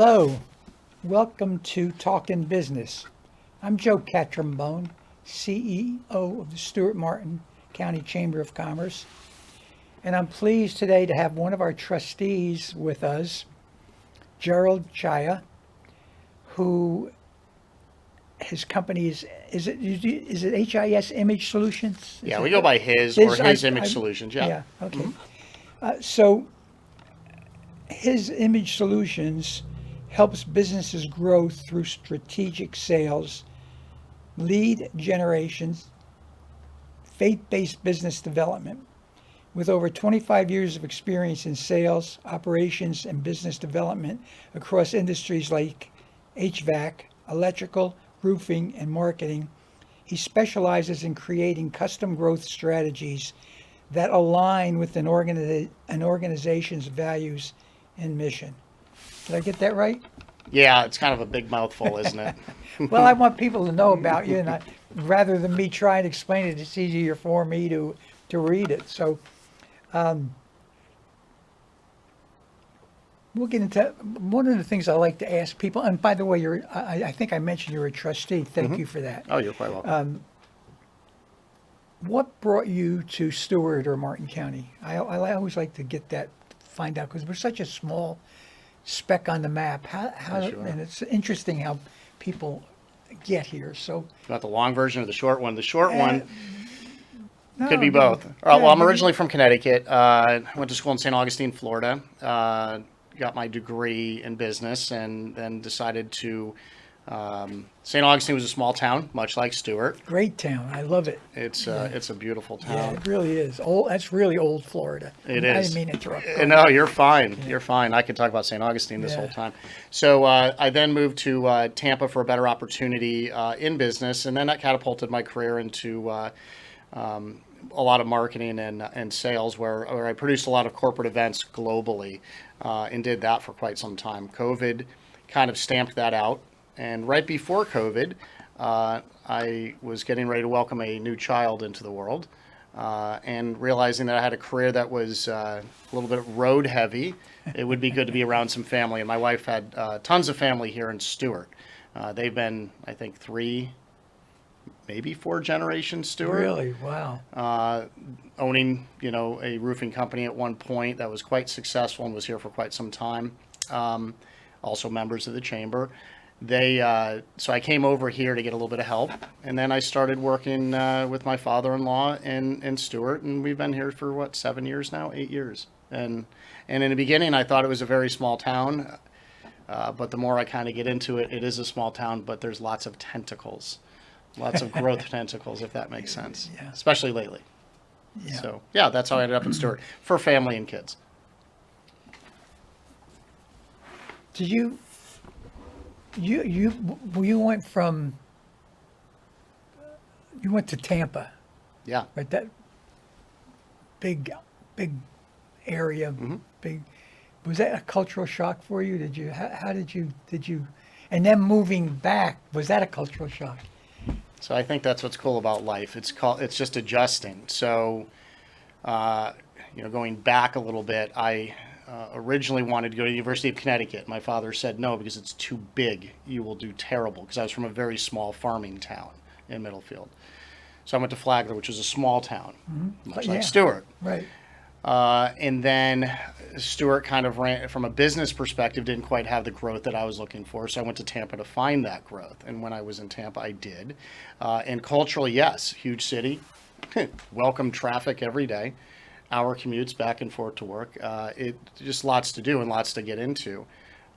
Hello, welcome to Talkin Business. I'm Joe Catrambone, CEO of the Stuart Martin County Chamber of Commerce, and I'm pleased today to have one of our trustees with us, Gerald Chaya, who his company is it HIS Image Solutions? Yeah, we go by his Image Solutions. Yeah. Yeah, okay. So his Image Solutions helps businesses grow through strategic sales, lead generations, faith-based business development. With over 25 years of experience in sales, operations, and business development across industries like HVAC, electrical, roofing, and marketing, he specializes in creating custom growth strategies that align with an organization's values and mission. Did I get that right? Yeah, it's kind of a big mouthful, isn't it? Well, I want people to know about you, and rather than me try and explain it, it's easier for me to read it. So we'll get into one of the things I like to ask people. And by the way, I think I mentioned you're a trustee. Thank you for that. Oh, you're quite welcome. What brought you to Stewart or Martin County? I always like to find out, because we're such a small speck on the map. Sure. And it's interesting how people get here. So Got the long version or the short one? The short one no, could be both. Well, I'm originally from Connecticut. Went to school in St. Augustine, Florida. Got my degree in business, and then decided to. St. Augustine was a small town, much like Stewart. Great town. I love it. It's a beautiful Yeah, town. it really is. That's really old Florida. It I is. didn't mean to interrupt. No, you're fine. You're fine. I could talk about St. Augustine this whole time. So I then moved to Tampa for a better opportunity in business, and then that catapulted my career into a lot of marketing and sales, where I produced a lot of corporate events globally, and did that for quite some time. COVID kind of stamped that out. And right before COVID, I was getting ready to welcome a new child into the world, and realizing that I had a career that was a little bit road heavy. It would be good to be around some family. And my wife had tons of family here in Stewart. They've been, I think, 3, maybe 4 generations Stewart. Really? Wow. Owning, a roofing company at one point that was quite successful and was here for quite some time. Also members of the chamber. So I came over here to get a little bit of help, and then I started working with my father-in-law in Stewart, and we've been here for 7 years now, 8 years. And in the beginning, I thought it was a very small town, but the more I kind of get into it, it is a small town, but there's lots of tentacles, lots of growth tentacles, if that makes sense, especially lately. Yeah. So yeah, that's how I ended up in Stewart for family and kids. Did you went to Tampa, Yeah. right? That big area, big. Was that a cultural shock for you? How did you, and then moving back, was that a cultural shock? So I think that's what's cool about life. It's just adjusting. So, going back a little bit, I originally wanted to go to the University of Connecticut. My father said no because it's too big. You will do terrible, because I was from a very small farming town in Middlefield. So I went to Flagler, which is a small town, much like Stewart. Right. And then Stewart kind of ran, from a business perspective, didn't quite have the growth that I was looking for. So I went to Tampa to find that growth. And when I was in Tampa, I did. And culturally, yes, huge city, welcome traffic every day, hour commutes back and forth to work. It just lots to do and lots to get into,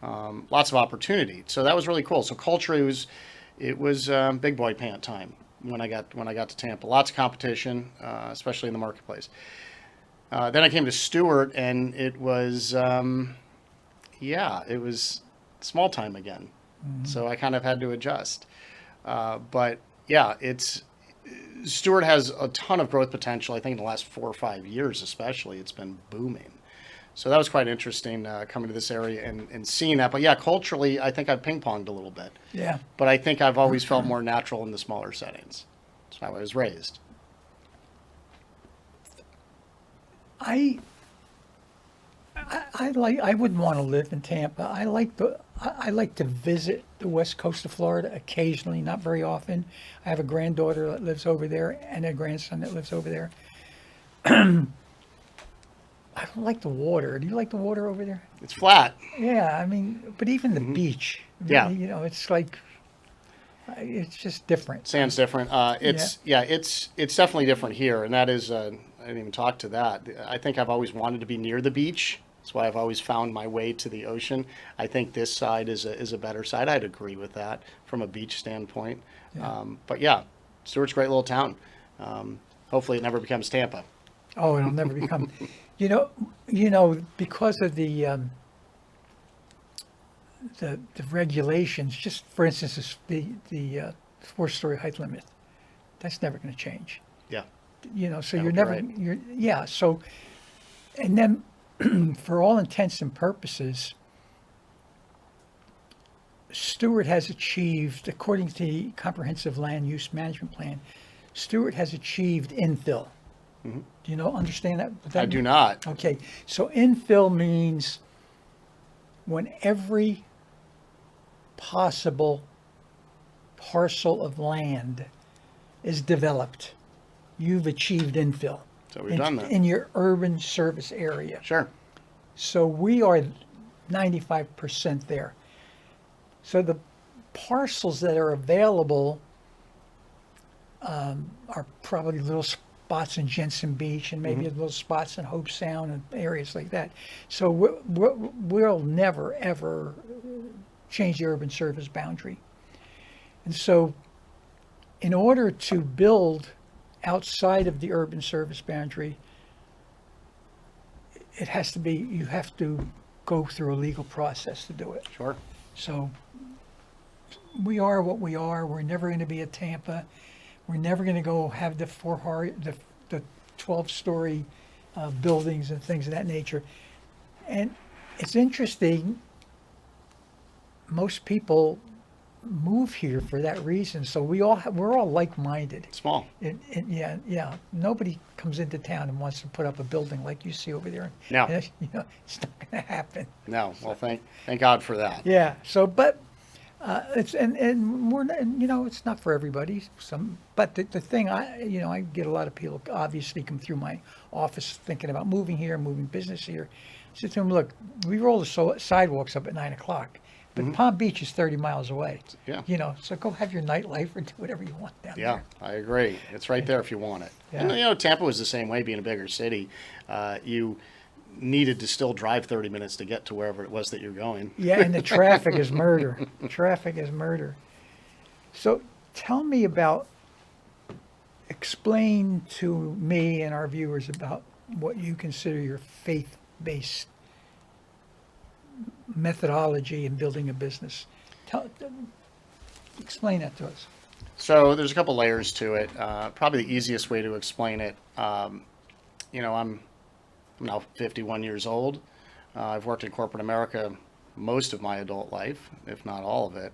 lots of opportunity. So that was really cool. So culturally, it was big boy pant time when I got to Tampa. Lots of competition, especially in the marketplace. Then I came to Stewart, and it was, it was small time again. So I kind of had to adjust. But yeah, Stewart has a ton of growth potential. I think in the last 4 or 5 years, especially, it's been booming. So that was quite interesting coming to this area and seeing that. But yeah, culturally, I think I've ping-ponged a little bit. Yeah. But I think I've always felt more natural in the smaller settings. That's how I was raised. I wouldn't want to live in Tampa. I like to visit the west coast of Florida occasionally, not very often. I have a granddaughter that lives over there and a grandson that lives over there. I don't like the water. Do you like the water over there? It's flat. Yeah, I mean, but even the beach, Yeah. you know, it's like it's just different. Sand's different. It's definitely different here, and that is I didn't even talk to that. I think I've always wanted to be near the beach. That's why I've always found my way to the ocean. I think this side is a better side. I'd agree with that from a beach standpoint. Yeah. But yeah, Stewart's a great little town. Hopefully, it never becomes Tampa. Oh, it'll never become, because of the regulations. Just for instance, the 4-story height limit. That's never going to change. Yeah, So That you're would be never right. you're yeah. So, and then for all intents and purposes, Stewart has achieved, according to the Comprehensive Land Use Management Plan, Stewart has achieved infill. Do you understand that? What that I do means? not. Okay, so infill means when every possible parcel of land is developed, you've achieved infill So we've done that. in your urban service area. Sure. So we are 95% there. So the parcels that are available are probably little spots in Jensen Beach and maybe little spots in Hope Sound and areas like that. So we'll never, ever change the urban service boundary. And so in order to build outside of the urban service boundary, you have to go through a legal process to do it. Sure. So we are what we are. We're never going to be a Tampa. We're never going to go have the 12-story buildings and things of that nature. And it's interesting. Most people move here for that reason. So we're all like-minded. Small. Yeah. Nobody comes into town and wants to put up a building like you see over there. No. It's not going to happen. No. Well, thank God for that. Yeah. So, but it's and we're not, it's not for everybody. But the thing I get a lot of people obviously come through my office thinking about moving here, moving business here. I said to them, look, we roll the sidewalks up at 9:00. But Palm Beach is 30 miles away. Yeah. So go have your nightlife or do whatever you want down Yeah, there. I agree. It's right there if you want it. Yeah. And Tampa was the same way, being a bigger city. You needed to still drive 30 minutes to get to wherever it was that you're going. Yeah, and the traffic is murder. Traffic is murder. So tell me explain to me and our viewers about what you consider your faith-based methodology in building a business. Explain that to us. So there's a couple layers to it. Probably the easiest way to explain it, I'm now 51 years old. I've worked in corporate America most of my adult life, if not all of it.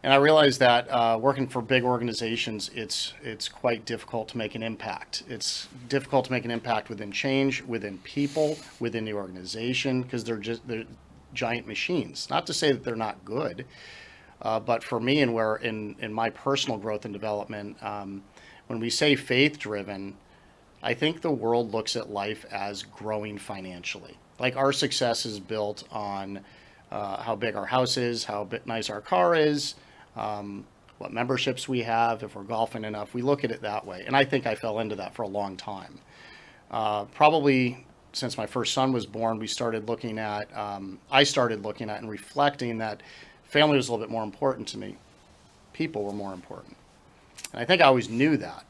And I realized that working for big organizations, it's quite difficult to make an impact. It's difficult to make an impact within change, within people, within the organization, because they're giant machines. Not to say that they're not good, but for me and where in my personal growth and development, when we say faith-driven, I think the world looks at life as growing financially. Like our success is built on how big our house is, how nice our car is, what memberships we have, if we're golfing enough. We look at it that way. And I think I fell into that for a long time. Probably since my first son was born, I started looking at and reflecting that family was a little bit more important to me. People were more important. And I think I always knew that.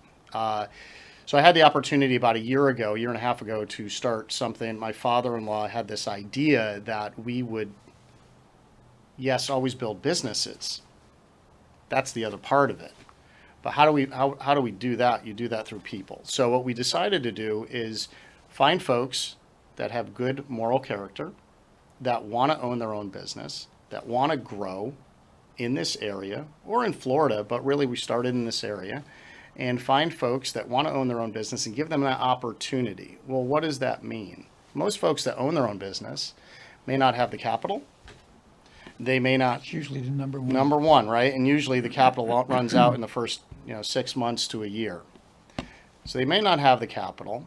So I had the opportunity about a year and a half ago, to start something. My father-in-law had this idea that we would, yes, always build businesses. That's the other part of it. But how do we do that? You do that through people. So what we decided to do is find folks that have good moral character, that want to own their own business, that want to grow in this area or in Florida, but really we started in this area, and find folks that want to own their own business and give them that opportunity. Well, what does that mean? Most folks that own their own business may not have the capital. They may not. It's usually the number one. Number one, right? And usually the capital runs out in the first 6 months to a year. So they may not have the capital,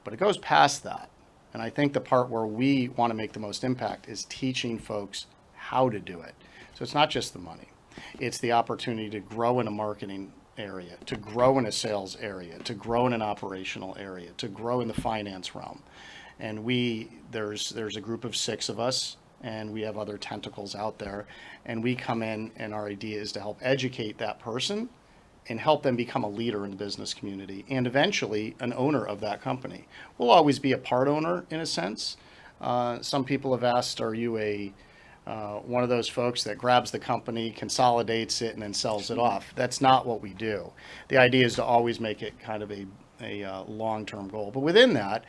but it goes past that. And I think the part where we want to make the most impact is teaching folks how to do it. So it's not just the money. It's the opportunity to grow in a marketing area, to grow in a sales area, to grow in an operational area, to grow in the finance realm. And there's a group of 6 of us, and we have other tentacles out there, and we come in, and our idea is to help educate that person and help them become a leader in the business community and eventually an owner of that company. We'll always be a part owner in a sense. Some people have asked, are you one of those folks that grabs the company, consolidates it, and then sells it off? That's not what we do. The idea is to always make it kind of a long-term goal. But within that,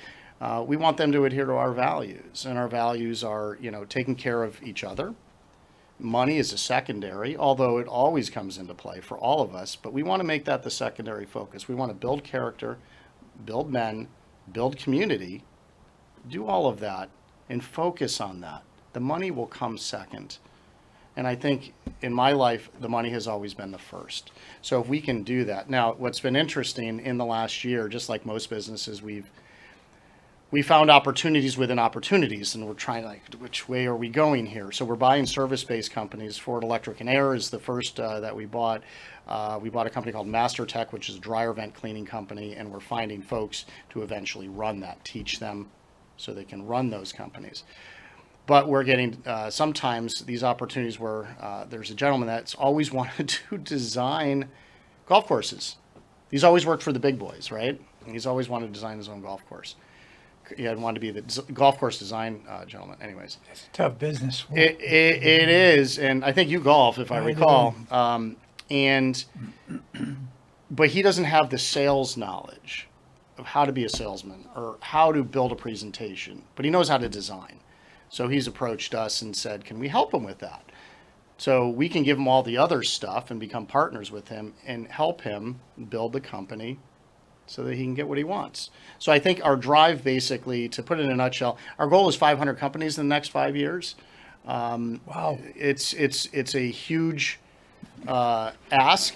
we want them to adhere to our values. And our values are, taking care of each other. Money is a secondary, although it always comes into play for all of us. But we want to make that the secondary focus. We want to build character, build men, build community, do all of that, and focus on that. The money will come second. And I think in my life, the money has always been the first. So if we can do that. Now, what's been interesting in the last year, just like most businesses, we found opportunities within opportunities, and we're trying which way are we going here? So we're buying service-based companies. Ford Electric and Air is the first that we bought. We bought a company called Master Tech, which is a dryer vent cleaning company, and we're finding folks to eventually run that, teach them so they can run those companies. But we're getting sometimes these opportunities where there's a gentleman that's always wanted to design golf courses. He's always worked for the big boys, right? And he's always wanted to design his own golf course. He had wanted to be the golf course design gentleman. Anyways, It's a tough business. it is, and I think you golf, if I recall. But he doesn't have the sales knowledge of how to be a salesman or how to build a presentation, but he knows how to design. So he's approached us and said, can we help him with that? So we can give him all the other stuff and become partners with him and help him build the company so that he can get what he wants. So I think our drive, basically, to put it in a nutshell, our goal is 500 companies in the next 5 years. Wow. It's a huge ask.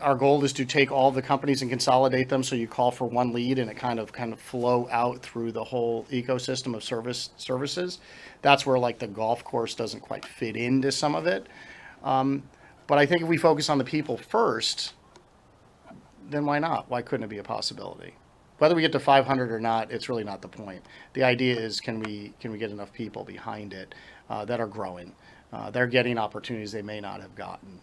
Our goal is to take all the companies and consolidate them so you call for one lead and it kind of flow out through the whole ecosystem of services. That's where the golf course doesn't quite fit into some of it. But I think if we focus on the people first, then why not? Why couldn't it be a possibility? Whether we get to 500 or not, it's really not the point. The idea is, can we get enough people behind it that are growing? They're getting opportunities they may not have gotten.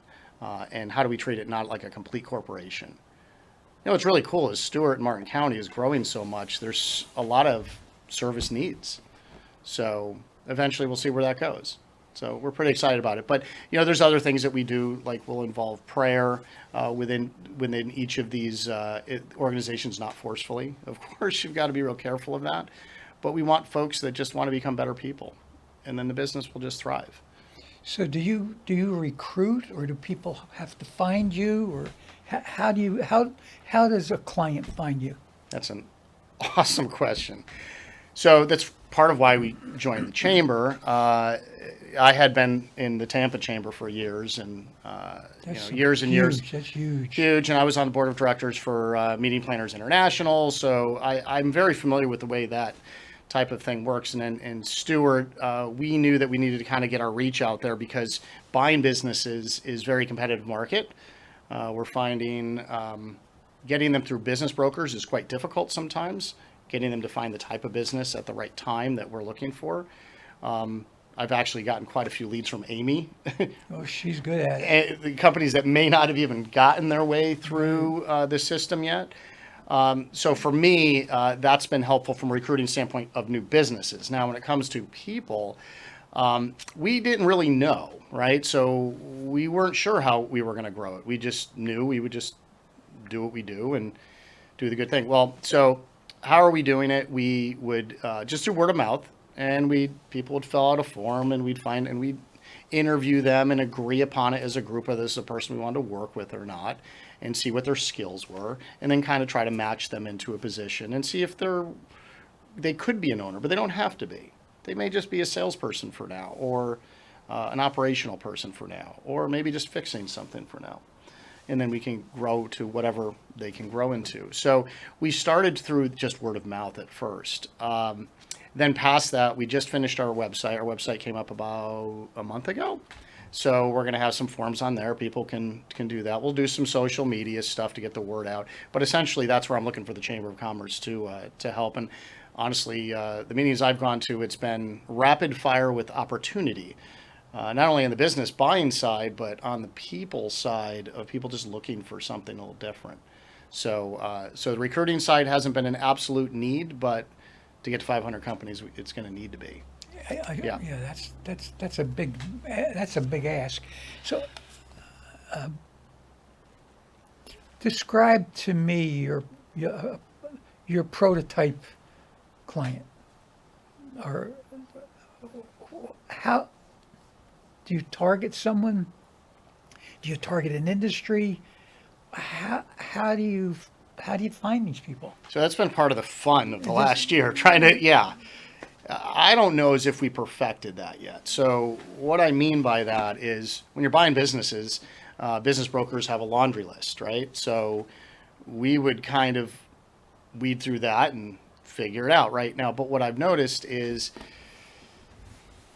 And how do we treat it not like a complete corporation? What's really cool is Stewart and Martin County is growing so much. There's a lot of service needs. So eventually we'll see where that goes. So we're pretty excited about it. But, there's other things that we do, like we'll involve prayer within each of these organizations, not forcefully. Of course, you've got to be real careful of that. But we want folks that just want to become better people. And then the business will just thrive. So do you recruit, or do people have to find you, or how does a client find you? That's an awesome question. So that's part of why we joined the chamber. I had been in the Tampa chamber for years, and years and years. That's huge. Huge, and I was on the board of directors for Meeting Planners International, so I'm very familiar with the way that type of thing works. And Stewart, we knew that we needed to kind of get our reach out there because buying businesses is very competitive market. We're finding getting them through business brokers is quite difficult sometimes. Getting them to find the type of business at the right time that we're looking for. I've actually gotten quite a few leads from Amy. Oh, she's good at it. The companies that may not have even gotten their way through the system yet. So for me, that's been helpful from a recruiting standpoint of new businesses. Now, when it comes to people, we didn't really know, right? So we weren't sure how we were going to grow it. We just knew we would just do what we do and do the good thing. Well, so how are we doing it? We would just do word of mouth, and people would fill out a form, and we'd interview them and agree upon it as a group of this is a person we wanted to work with or not, and see what their skills were, and then kind of try to match them into a position and see if they're they could be an owner, but they don't have to be. They may just be a salesperson for now, or an operational person for now, or maybe just fixing something for now. And then we can grow to whatever they can grow into. So we started through just word of mouth at first. Then past that, we just finished our website. Our website came up about a month ago. So we're going to have some forms on there. People can do that. We'll do some social media stuff to get the word out. But essentially, that's where I'm looking for the Chamber of Commerce to help. And honestly, the meetings I've gone to, it's been rapid fire with opportunity. Not only on the business buying side, but on the people side of people just looking for something a little different. So, so the recruiting side hasn't been an absolute need, but to get to 500 companies, it's going to need to be. Yeah, that's a big ask. So, describe to me your prototype client, or how do you target someone? Do you target an industry? How do you find these people? So that's been part of the fun of the last year, trying to, yeah. I don't know as if we perfected that yet. So what I mean by that is when you're buying businesses, business brokers have a laundry list, right? So we would kind of weed through that and figure it out right now. But what I've noticed is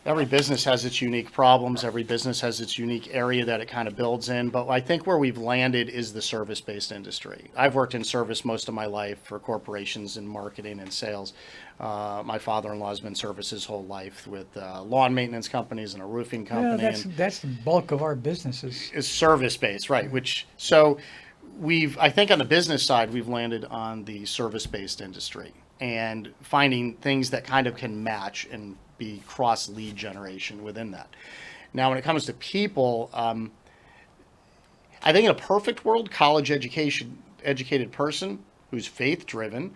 every business has its unique problems. Every business has its unique area that it kind of builds in. But I think where we've landed is the service-based industry. I've worked in service most of my life for corporations in marketing and sales. My father-in-law has been service his whole life with lawn maintenance companies and a roofing company. Yeah, that's the bulk of our businesses. Is service-based, right? So I think on the business side, we've landed on the service-based industry and finding things that kind of can match and be cross lead generation within that. Now, when it comes to people, I think in a perfect world, educated person who's faith driven,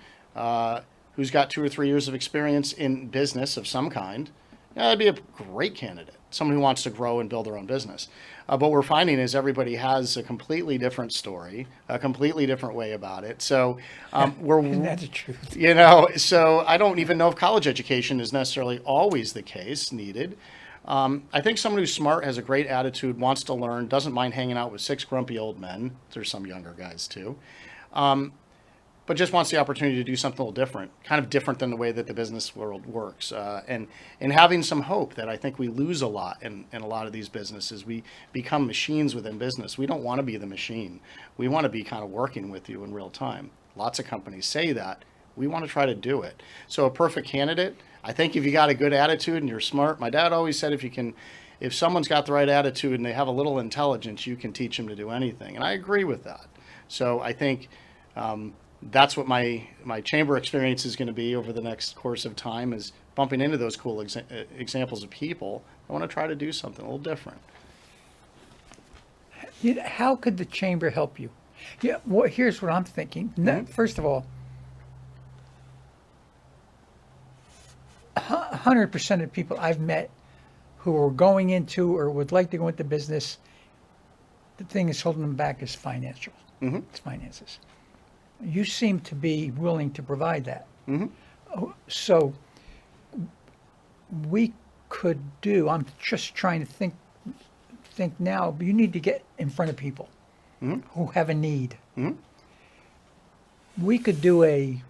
who's got 2 or 3 years of experience in business of some kind, that'd be a great candidate. Someone who wants to grow and build their own business. But what we're finding is everybody has a completely different story, a completely different way about it. So That's the truth. So I don't even know if college education is necessarily always the case needed. I think someone who's smart, has a great attitude, wants to learn, doesn't mind hanging out with 6 grumpy old men. There's some younger guys too. But just wants the opportunity to do something a little different, kind of different than the way that the business world works. And having some hope that I think we lose a lot in a lot of these businesses. We become machines within business. We don't want to be the machine. We want to be kind of working with you in real time. Lots of companies say that. We want to try to do it. So a perfect candidate, I think if you got a good attitude and you're smart, my dad always said if someone's got the right attitude and they have a little intelligence, you can teach them to do anything. And I agree with that. So I think that's what my chamber experience is going to be over the next course of time, is bumping into those cool examples of people that want to try to do something a little different. How could the chamber help you? Yeah, well, here's what I'm thinking. First of all, 100% of people I've met who are going into or would like to go into business, the thing that's holding them back is financial. It's finances. You seem to be willing to provide that. So we could I'm just trying to think now, but you need to get in front of people who have a need. We could do a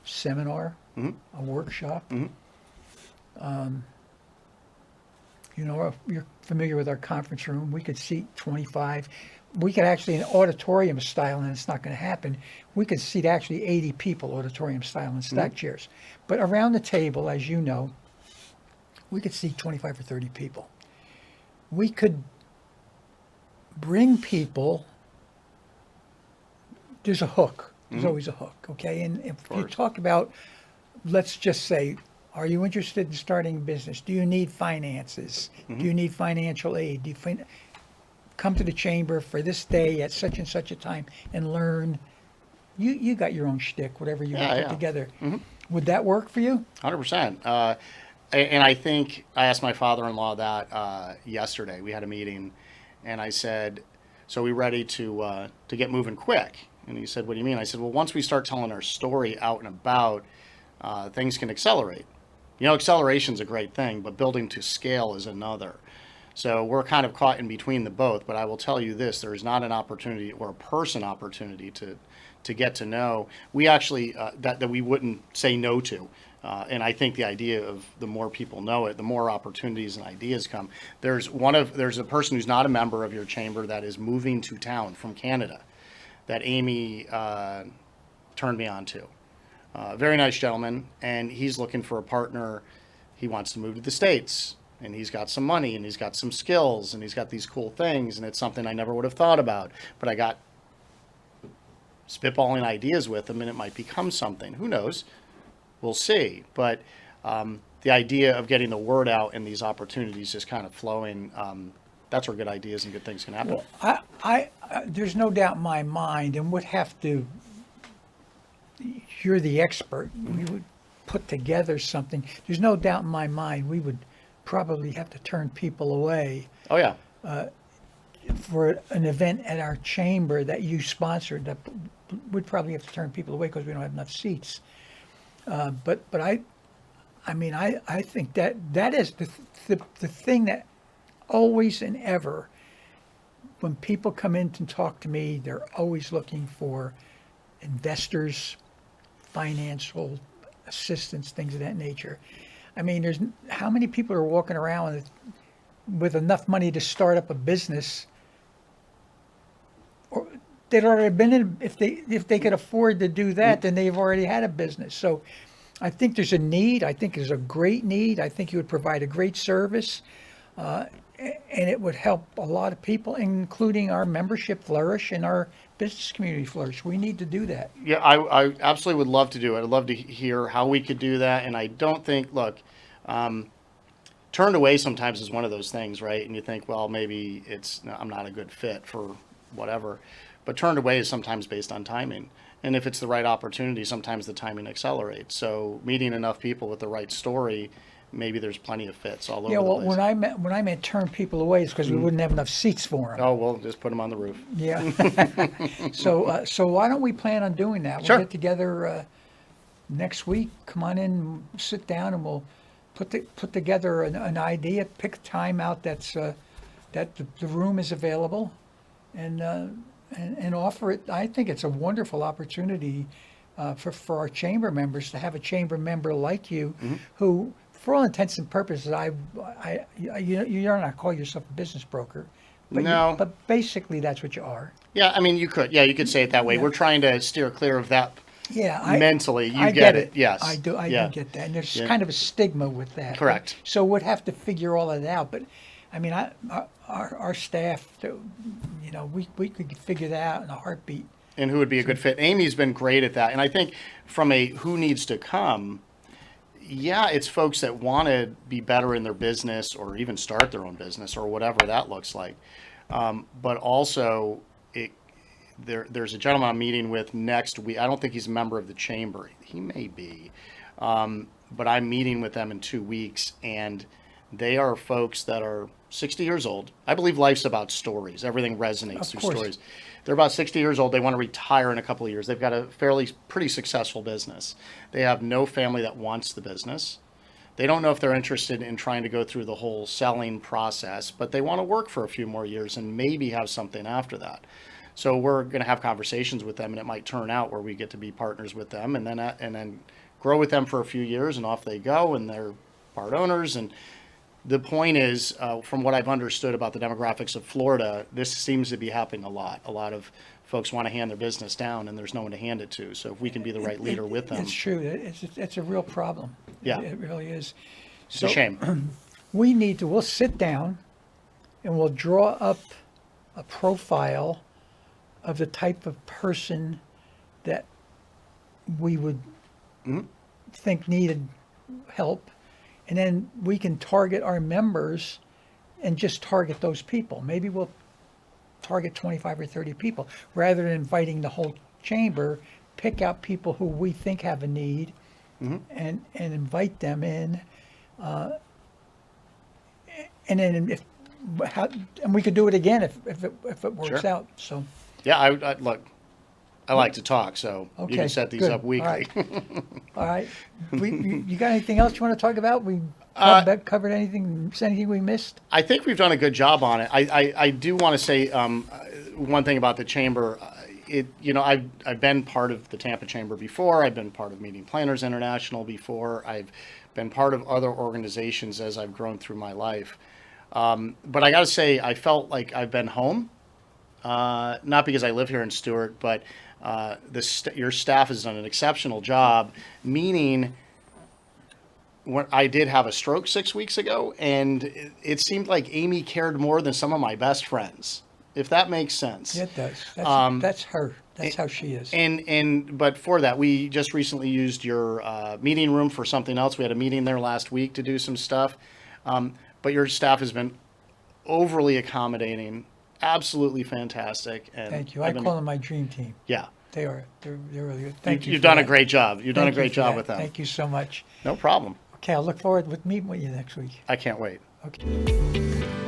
seminar, a workshop. If you're familiar with our conference room, we could seat 25. We could actually, in auditorium style, and it's not going to happen, we could seat actually 80 people auditorium style in stacked chairs. But around the table, as you know, we could seat 25 or 30 people. We could bring people. There's a hook. There's always a hook, okay? And if you talk about, let's just say, are you interested in starting a business? Do you need finances? Do you need financial aid? Come to the chamber for this day at such and such a time and learn. You got your own shtick, whatever you put together. Would that work for you? 100%. And I think I asked my father-in-law that yesterday. We had a meeting, and I said, "So we ready to get moving quick?" And he said, "What do you mean?" I said, "Well, once we start telling our story out and about, things can accelerate. Acceleration's a great thing, but building to scale is another. So we're kind of caught in between the both. But I will tell you this: there is not an opportunity or a person opportunity to get to know. We actually that we wouldn't say no to. And I think the idea of the more people know it, the more opportunities and ideas come. There's a person who's not a member of your chamber that is moving to town from Canada that Amy turned me on to. Very nice gentleman, and he's looking for a partner. He wants to move to the States, and he's got some money, and he's got some skills, and he's got these cool things, and it's something I never would have thought about. But I got spitballing ideas with him, and it might become something. Who knows? We'll see. But the idea of getting the word out and these opportunities just kind of flowing, that's where good ideas and good things can happen. I there's no doubt in my mind, and would have to. You're the expert. We would put together something. There's no doubt in my mind we would probably have to turn people away Oh, yeah. for an event at our chamber that you sponsored. That would probably have to turn people away because we don't have enough seats. But I mean I think that is the thing that always and ever, when people come in to talk to me, they're always looking for investors, financial assistance, things of that nature. I mean, there's how many people are walking around with enough money to start up a business, or they'd already been in. If they could afford to do that, then they've already had a business. So I think there's a need. I think there's a great need. I think you would provide a great service, and it would help a lot of people, including our membership, flourish and our business community flourish. We need to do that. Yeah, I absolutely would love to do it. I'd love to hear how we could do that. And I don't think, look, turned away sometimes is one of those things, right? And you think, well, maybe I'm not a good fit for whatever. But turned away is sometimes based on timing. And if it's the right opportunity, sometimes the timing accelerates. So meeting enough people with the right story, maybe there's plenty of fits all over Yeah, the well, place. when I meant turn people away, it's because we wouldn't have enough seats for them. Oh, well, just put them on the roof. Yeah. So why don't we plan on doing that? We'll Sure. get together next week. Come on in, sit down, and we'll put together an idea. Pick a time out that the room is available, and offer it. I think it's a wonderful opportunity for our chamber members to have a chamber member like you, who, for all intents and purposes, you're not call yourself a business broker, but No. but basically that's what you are. Yeah, I mean, you could say it that way. Yeah. We're trying to steer clear of that. Yeah, Mentally, you I get it. Yes. I do. I Yeah. do get that, and there's Yeah. kind of a stigma with that. Correct. So we'd have to figure all of that out. But I mean, our staff, we could figure that out in a heartbeat. And who would be a good fit. Amy's been great at that. And I think from a who needs to come, yeah, it's folks that want to be better in their business or even start their own business or whatever that looks like. But also, there's a gentleman I'm meeting with next week. I don't think he's a member of the chamber. He may be. But I'm meeting with them in 2 weeks, and they are folks that are 60 years old. I believe life's about stories. Everything resonates Of through course. stories. They're about 60 years old. They want to retire in a couple of years. They've got a pretty successful business. They have no family that wants the business. They don't know if they're interested in trying to go through the whole selling process, but they want to work for a few more years and maybe have something after that. So we're going to have conversations with them, and it might turn out where we get to be partners with them, and then grow with them for a few years, and off they go, and they're part owners. And the point is, from what I've understood about the demographics of Florida, this seems to be happening a lot. A lot of folks want to hand their business down, and there's no one to hand it to. So if we can be the right leader with them, It's true. It's a real problem. Yeah. It really is. it's a shame. We'll sit down and we'll draw up a profile of the type of person that we would think needed help. And then we can target our members and just target those people. Maybe we'll target 25 or 30 people rather than inviting the whole chamber. Pick out people who we think have a need and invite them in. And then and we could do it again if it works Sure. out. So Yeah, I look. I like to talk, so you Okay, can set these good. up weekly. All right. You got anything else you want to talk about? We covered anything? Anything we missed? I think we've done a good job on it. I do want to say one thing about the chamber. I've been part of the Tampa Chamber before. I've been part of Meeting Planners International before. I've been part of other organizations as I've grown through my life. But I got to say, I felt like I've been home. Not because I live here in Stewart, but your staff has done an exceptional job. Meaning, when I did have a stroke 6 weeks ago, and it seemed like Amy cared more than some of my best friends, if that makes sense. Yeah, it does. That's her. That's how she is. But for that, we just recently used your meeting room for something else. We had a meeting there last week to do some stuff. But your staff has been overly accommodating, absolutely fantastic. And Thank you. I call them my dream team. Yeah. They are. They're really good. Thank you. You've for done a that. great job. You've done a Thank you great for job that. with them. Thank you so much. No problem. Okay, I'll look forward to meeting with you next week. I can't wait. Okay.